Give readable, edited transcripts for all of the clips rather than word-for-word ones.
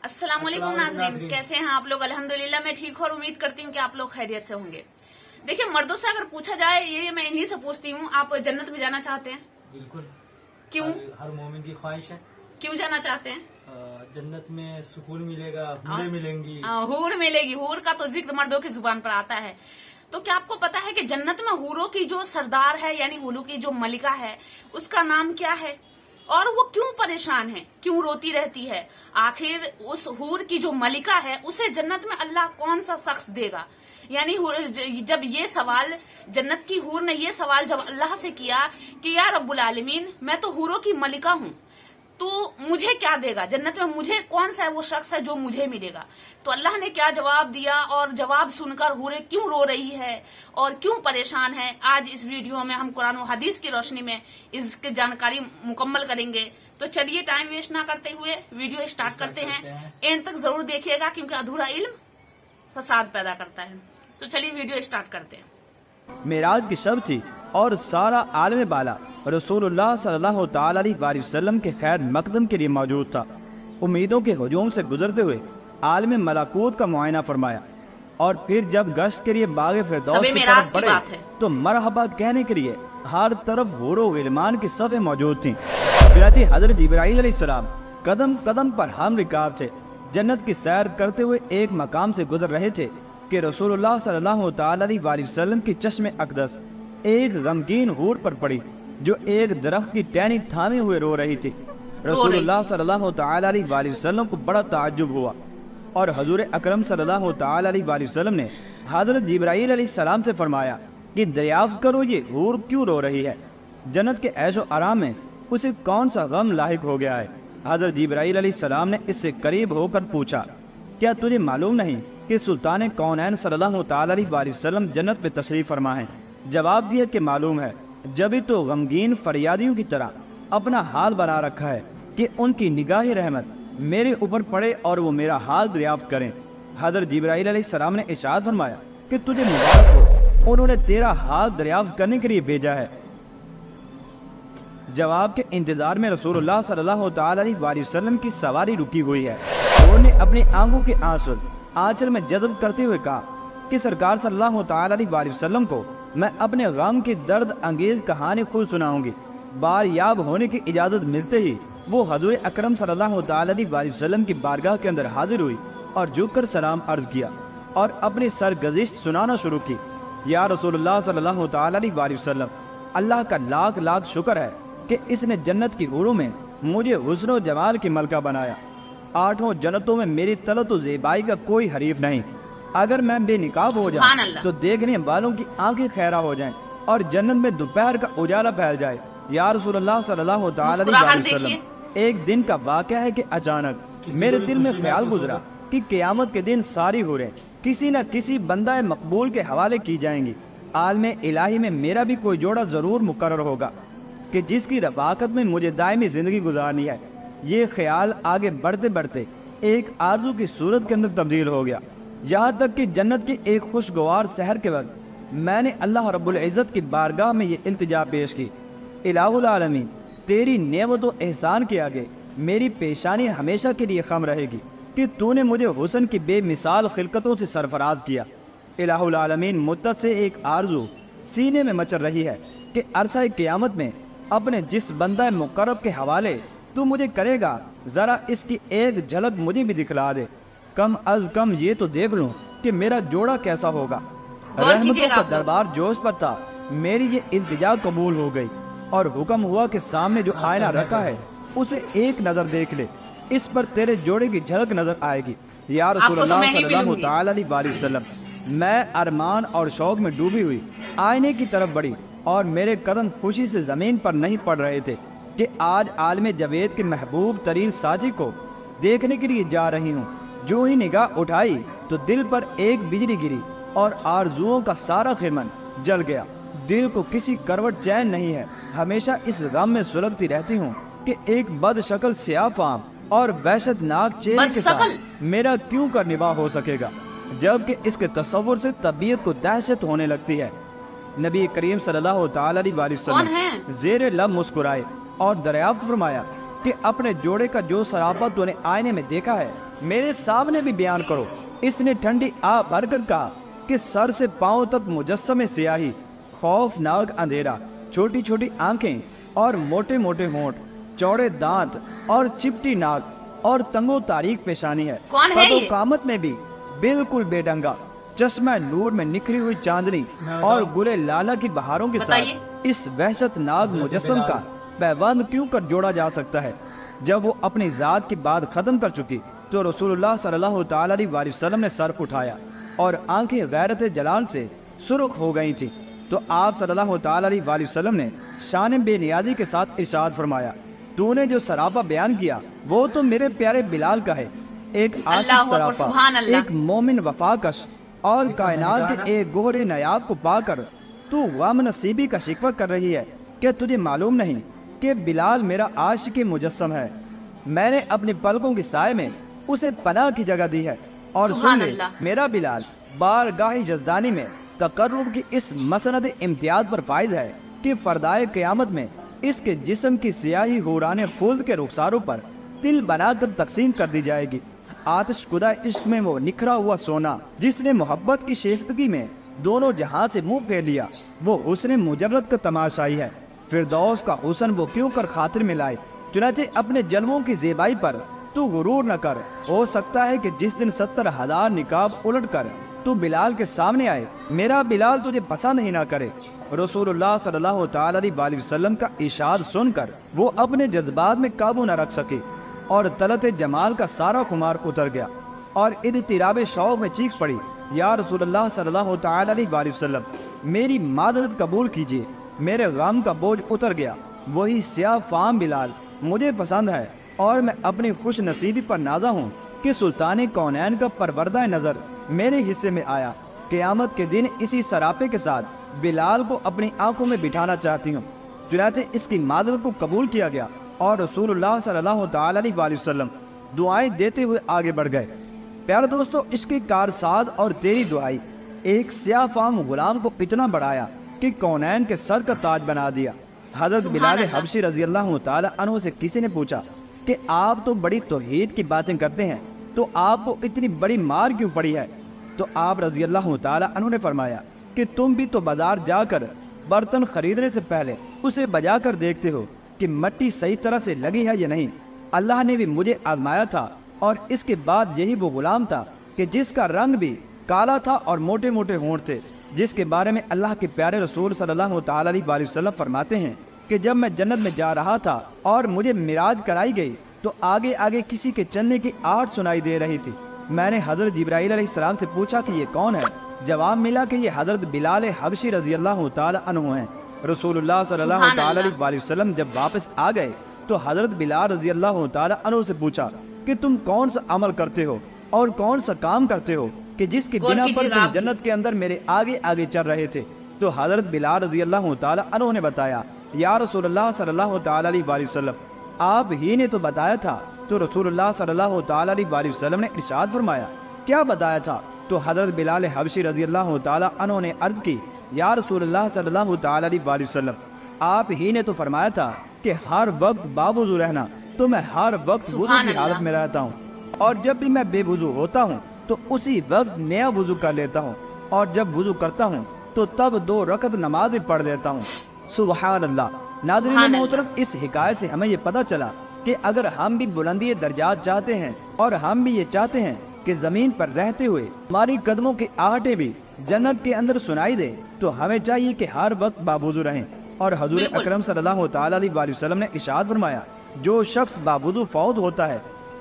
अस्सलाम वालेकुम नाज़रीन, कैसे हैं आप लोग? अल्हम्दुलिल्लाह मैं ठीक हूँ और उम्मीद करती हूँ कि आप लोग खैरियत से होंगे। देखिए, मर्दों से अगर पूछा जाए, ये मैं इन्हीं से पूछती हूँ, आप जन्नत में जाना चाहते हैं? बिल्कुल। क्यों? हर मोमिन की ख्वाहिश है। क्यों जाना चाहते हैं? जन्नत में सुकून मिलेगा, हूरें मिलेंगी। हूर मिलेगी। हूर का तो जिक्र मर्दों की जुबान पर आता है। तो क्या आपको पता है कि जन्नत में हूरों की जो सरदार है, यानी हूरों की जो मलिका है, उसका नाम क्या है और वो क्यों परेशान है, क्यों रोती रहती है? आखिर उस हूर की जो मलिका है उसे जन्नत में अल्लाह कौन सा शख्स देगा? यानी जब ये सवाल जन्नत की हूर ने ये सवाल जब अल्लाह से किया कि या रब्बुल आलमीन, मैं तो हूरों की मलिका हूँ, तो मुझे क्या देगा जन्नत में? मुझे कौन सा वो शख्स है जो मुझे मिलेगा? तो अल्लाह ने क्या जवाब दिया और जवाब सुनकर हूरें क्यों रो रही है और क्यों परेशान है, आज इस वीडियो में हम कुरान और हदीस की रोशनी में इसकी जानकारी मुकम्मल करेंगे। तो चलिए टाइम वेस्ट ना करते हुए वीडियो स्टार्ट करते हैं। एंड तक जरूर देखिएगा क्योंकि अधूरा इल्म फसाद पैदा करता है। तो चलिए वीडियो स्टार्ट करते हैं। मेराज की शब थी और सारा आलम बाला रसूलुल्लाह सल्लल्लाहु ताला अलैहि वसल्लम के खैर मकदम के लिए मौजूद था। उम्मीदों के हजूम से गुजरते हुए आलम मलाकूत का मुआयना फरमाया और फिर जब गश्त के लिए बाग फिरदौस की तरफ बढ़े तो मरहबा कहने के लिए हर तरफ हुरो गिलमान की सफ़ें मौजूद थीं। फिर हज़रत जिब्राईल अलैहिस्सलाम कदम कदम पर हम रिकाब थे। जन्नत की सैर करते हुए एक मकाम से गुजर रहे थे कि रसूलुल्लाह सल्लल्लाहु ताला अलैहि वसल्लम की चश्मे अक़दस एक गमगीन हूर पर पड़ी जो एक दरख्त की टहनी थामे हुए रो रही थी। रसूलुल्लाह सल्लल्लाहु ताला अलैहि वसल्लम को बड़ा ताज्जुब हुआ और हजूर अकरम सल्लल्लाहु ताला अलैहि वसल्लम ने हज़रत जिब्राईल अलैहिस्सलाम से फरमाया कि दरियाफ्त करो ये हूर क्यों रो रही है, जन्नत के ऐशो आराम में उसे कौन सा गम लाहिक हो गया है। हज़रत जिब्राईल अलैहिस्सलाम ने इससे करीब होकर पूछा, क्या तुझे मालूम नहीं कि सुल्तान कौनैन सल्लल्लाहु ताला अलैहि वसल्लम जन्नत में तशरीफ़ फरमा है? जवाब दिया कि मालूम है। जब तो गमगीन फरियादियों की तरह अपना हाल बना रखा है कि उनकी निगाह रहमत मेरे ऊपर पड़े और वो मेरा हाल दरियाफ्त करें। हज़रत जिब्राईल अलैहिस्सलाम ने इरशाद फरमाया कि तुझे मुबारक हो, उन्होंने तेरा हाल दरियाफ्त करने के लिए भेजा है। जवाब के इंतजार में रसूलुल्लाह सल्लल्लाहु ताला अलैहि वसल्लम की सवारी रुकी हुई है। उन्होंने अपनी आंखों के आंसू आंचल में जज़ब करते हुए कहा कि सरकार सल्लल्लाहु ताला अलैहि वसल्लम को मैं अपने गम की दर्द अंगेज कहानी खुद सुनाऊंगी। बार याब होने की इजाज़त मिलते ही वो हजूर अकरम सल्लल्लाहु ताला अलैहि वसल्लम की बारगाह के अंदर हाजिर हुई और झुककर सलाम अर्ज किया और अपनी सरगज़िश्त सुनाना शुरू की। या रसूलुल्लाह सल्लल्लाहु ताला अलैहि वसल्लम, अल्लाह का लाख लाख शुक्र है कि इसने जन्नत की हूरों में मुझे हुस्न व जमाल की मलका बनाया। आठों जन्नतों में मेरी तलत व ज़ेबाई का कोई हरीफ नहीं। अगर मैं बेनिकाब हो जाऊं तो देखने वालों की आंखें खैरा हो जाएं और जन्नत में दोपहर का उजाला फैल जाए। या रसूलुल्लाह सल्लल्लाहु ताला अलैहि वसल्लम, एक दिन का वाक़या है कि अचानक मेरे दिल में ख्याल गुजरा कि क़यामत के दिन सारी हूरें किसी न किसी बंदा मकबूल के हवाले की जाएंगी। आलम इलाही में मेरा भी कोई जोड़ा ज़रूर मुकर्रर होगा कि जिसकी रफ़ाकत में मुझे दायमी ज़िंदगी गुजारनी है। ये ख्याल आगे बढ़ते बढ़ते एक आरज़ू की सूरत के अंदर तब्दील हो गया, यहाँ तक कि जन्नत के एक खुशगवार शहर के वक्त मैंने अल्लाह रब्बुल इज़्ज़त की बारगाह में ये इल्तिजा पेश की, इलाहुल आलमीन, तेरी नेमत व एहसान के आगे मेरी पेशानी हमेशा के लिए खम रहेगी कि तूने मुझे हुस्न की बेमिसाल खिलकतों से सरफराज किया। इलाहुल आलमीन, मुद्दत से एक आरज़ू सीने में मचल रही है कि अरसा क़यामत में अपने जिस बंदा मुकर्रब के हवाले तू मुझे करेगा, ज़रा इसकी एक झलक मुझे भी दिखला दे। कम अज कम ये तो देख लूं कि मेरा जोड़ा कैसा होगा। रहमतों का दरबार जोश पर था। मेरी ये इल्तिजा कबूल हो गई और हुक्म हुआ कि सामने जो आईना रखा है उसे एक नज़र देख ले, इस पर तेरे जोड़े की झलक नजर आएगी। या रसूलुल्लाह सल्लल्लाहु ताला अलैहि वसल्लम, मैं अरमान और शौक में डूबी हुई आईने की तरफ बढ़ी और मेरे कदम खुशी से ज़मीन पर नहीं पड़ रहे थे कि आज आलम जवेद के महबूब तरीन साथी को देखने के लिए जा रही हूँ। जो ही निगाह उठाई तो दिल पर एक बिजली गिरी और आरजुओं का सारा खिरमन जल गया। दिल को किसी करवट चैन नहीं है। हमेशा इस गम में सुलगती रहती हूँ कि एक बदशक्ल स्याह फाम और वहशतनाक चेहरे के साथ मेरा क्यों कर निभा हो सकेगा, जबकि इसके तस्वुर से तबीयत को दहशत होने लगती है। नबी करीम सल्लल्लाहु ताला अलैहि वसल्लम ज़ेरे लब मुस्कुराए और दरियाफ्त फरमाया کہ اپنے جوڑے کا جو سراپا تو نے آئینے میں دیکھا ہے میرے سامنے بھی بیان کرو۔ اس نے ٹھنڈی آہ بھر کر کہا کہ سر سے پاؤں تک مجسم سیاہی، خوفناک اندھیرا، چھوٹی چھوٹی آنکھیں اور موٹے موٹے ہونٹ، چوڑے دانت اور چپٹی ناک اور تنگو تاریک پیشانی ہے۔ کون ہے قد و یہ؟ قامت میں بھی بالکل بے ڈنگا، چشمہ نور میں نکھری ہوئی چاندنی اور گلے لالا کی بہاروں کے بتائیے۔ ساتھ اس وحشت ناک مجسم کا پیوند کیوں کر جوڑا جا سکتا ہے؟ جب وہ اپنی ذات کی بات ختم کر چکی تو رسول اللہ صلی اللہ تعالی علیہ وسلم نے سر اٹھایا اور آنکھیں غیرت جلال سے سرخ ہو گئی تھی تو آپ صلی اللہ تعالی علیہ وسلم نے شان بے نیازی کے ساتھ ارشاد فرمایا، تو نے جو سراپا بیان کیا وہ تو میرے پیارے بلال کا ہے، ایک عاشق اللہ اکبر، سراپا، سبحان اللہ۔ ایک مومن وفاکش اور کائنات کے ایک گوہر نیاب کو پا کر تو غم نصیبی کا شکوہ کر رہی ہے کہ تجھے معلوم نہیں کہ بلال میرا عاشق مجسم ہے، میں نے اپنی پلکوں کی سائے میں اسے پناہ کی جگہ دی ہے، اور سبحان سن لے اللہ۔ میرا بلال بارگاہ جزدانی میں تقرب کی اس مسند امتیاز پر فائز ہے کہ فردائے قیامت میں اس کے جسم کی سیاہی حوران خلد کے رخساروں پر تل بنا کر تقسیم کر دی جائے گی۔ آتش کدہ عشق میں وہ نکھرا ہوا سونا جس نے محبت کی شیفتگی میں دونوں جہاں سے منہ پھیر لیا، وہ حسن مجرد کا تماشائی ہے، فردوس کا حسن وہ کیوں کر خاطر میں لائے؟ چنانچہ اپنے جلووں کی زیبائی پر تو غرور نہ کر، ہو سکتا ہے کہ جس دن 70,000 نقاب الٹ کر تو بلال کے سامنے آئے میرا بلال تجھے پسند ہی نہ کرے۔ رسول اللہ صلی اللہ تعالی علیہ وسلم کا ارشاد سن کر وہ اپنے جذبات میں قابو نہ رکھ سکے اور طلعت جمال کا سارا خمار اتر گیا اور اضطراب شوق میں چیخ پڑی، یا رسول اللہ صلی اللہ تعالی علیہ وسلم، میری معذرت قبول کیجیے، میرے غم کا بوجھ اتر گیا، وہی سیاہ فام بلال مجھے پسند ہے اور میں اپنی خوش نصیبی پر نازا ہوں کہ سلطان کونین کا پروردہ نظر میرے حصے میں آیا۔ قیامت کے دن اسی سراپے کے ساتھ بلال کو اپنی آنکھوں میں بٹھانا چاہتی ہوں۔ چنانچہ اس کی معذرت کو قبول کیا گیا اور رسول اللہ صلی اللہ تعالی علیہ وسلم دعائیں دیتے ہوئے آگے بڑھ گئے۔ پیارے دوستو، اس کی کارساز اور تیری دعائی ایک سیاہ فام غلام کو اتنا بڑھایا کہ کونین کے سر کا تاج بنا دیا۔ حضرت سبحان بلال اللہ۔ حبشی رضی اللہ تعالی عنہ سے کسی نے پوچھا کہ آپ تو بڑی توحید کی باتیں کرتے ہیں، تو آپ کو اتنی بڑی مار کیوں پڑی ہے؟ تو آپ رضی اللہ تعالی عنہ نے فرمایا کہ تم بھی تو بازار جا کر برتن خریدنے سے پہلے اسے بجا کر دیکھتے ہو کہ مٹی صحیح طرح سے لگی ہے یا نہیں۔ اللہ نے بھی مجھے آزمایا تھا، اور اس کے بعد یہی وہ غلام تھا کہ جس کا رنگ بھی کالا تھا اور موٹے موٹے ہونٹ تھے، جس کے بارے میں اللہ کے پیارے رسول صلی اللہ تعالی علیہ وسلم فرماتے ہیں کہ جب میں جنت میں جا رہا تھا اور مجھے معراج کرائی گئی تو آگے آگے کسی کے چلنے کی آہٹ سنائی دے رہی تھی۔ میں نے حضرت جبرائیل علیہ السلام سے پوچھا کہ یہ کون ہے؟ جواب ملا کہ یہ حضرت بلال حبشی رضی اللہ تعالی عنہ ہیں۔ رسول اللہ صلی اللہ سبحان تعالی اللہ۔ علیہ وسلم جب واپس آ گئے تو حضرت بلال رضی اللہ تعالی عنہ سے پوچھا کہ تم کون سا عمل کرتے ہو اور کون سا کام کرتے ہو کہ جس کی غور بنا پر کیجیے تم آپ۔ جنت کے اندر میرے آگے آگے چل رہے تھے؟ تو حضرت بلال رضی اللہ تعالی عنہ نے بتایا، یا رسول اللہ صلی اللہ تعالی علیہ وسلم، آپ ہی نے تو بتایا تھا۔ تو رسول اللہ صلی اللہ تعالی علیہ وسلم نے ارشاد فرمایا، کیا بتایا تھا؟ تو حضرت بلال حبشی رضی اللہ تعالی عنہ نے عرض کی، یا رسول اللہ صلی اللہ تعالی علیہ وسلم، آپ ہی نے تو فرمایا تھا کہ ہر وقت باوضو رہنا، تو میں ہر وقت وضو سبحان کی حالت اللہ۔ میں رہتا ہوں، اور جب بھی میں بے وضو ہوتا ہوں تو اسی وقت نیا وضو کر لیتا ہوں، اور جب وضو کرتا ہوں تو تب 2 رکعت نماز پڑھ دیتا ہوں۔ سبحان اللہ۔ ناظرین سبحان محترم، اس حکایت سے ہمیں یہ پتہ چلا کہ اگر ہم بھی بلندی درجات چاہتے ہیں اور ہم بھی یہ چاہتے ہیں کہ زمین پر رہتے ہوئے ہماری قدموں کی آہٹیں بھی جنت کے اندر سنائی دے، تو ہمیں چاہیے کہ ہر وقت باوضو رہیں۔ اور حضور بالکل۔ اکرم صلی اللہ تعالی علیہ وسلم نے ارشاد فرمایا، جو شخص باوضو فوت ہوتا ہے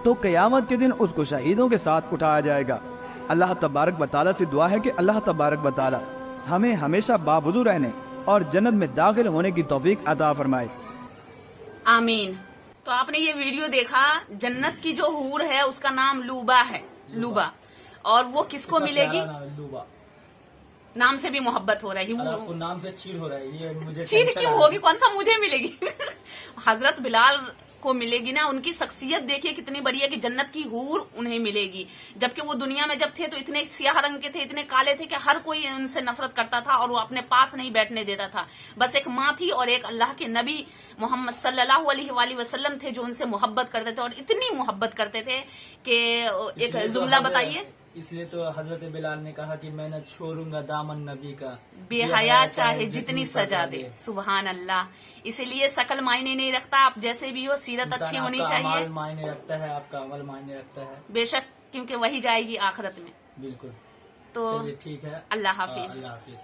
تو قیامت کے دن اس کو شہیدوں کے ساتھ اٹھایا جائے گا۔ اللہ تبارک و تعالی سے دعا ہے کہ اللہ تبارک و تعالی ہمیں ہمیشہ باوضو رہنے اور جنت میں داخل ہونے کی توفیق عطا فرمائے۔ آمین۔ تو آپ نے یہ ویڈیو دیکھا، جنت کی جو حور ہے اس کا نام لوبا ہے، لوبا، اور وہ کس کو ملے گی؟ لوبا۔ نام سے بھی محبت ہو رہی آپ کو نام سے چیڑ ہو رہا ہے، یہ مجھے چیز ٹینشن کیوں آ ہوگی؟ رہی ہے۔ کون سا مجھے ملے گی؟ حضرت بلال को मिलेगी ना, उनकी शख्सियत देखिए कितनी बड़ी है कि जन्नत की हूर उन्हें मिलेगी। जबकि वो दुनिया में जब थे तो इतने सियाह रंग के थे, इतने काले थे कि हर कोई उनसे नफरत करता था और वो अपने पास नहीं बैठने देता था। बस एक माँ थी और एक अल्लाह के नबी मोहम्मद सल्लल्लाहु अलैहि वसल्लम थे जो उनसे मोहब्बत करते थे, और इतनी मोहब्बत करते थे कि एक जुमला बताइए। इसलिए तो हजरत बिलाल ने कहा कि मैं न छोड़ूंगा दामन नबी का, बेहया चाहे जितनी सजा दे। सुभान अल्लाह। इसीलिए शकल मायने नहीं रखता, आप जैसे भी हो सीरत अच्छी होनी चाहिए। अमल मायने रखता है, आपका अमल मायने रखता है बेशक, क्योंकि वही जाएगी आखिरत में। बिल्कुल। तो चलिए ठीक है, अल्लाह हाफिज। अल्लाह हाफिज।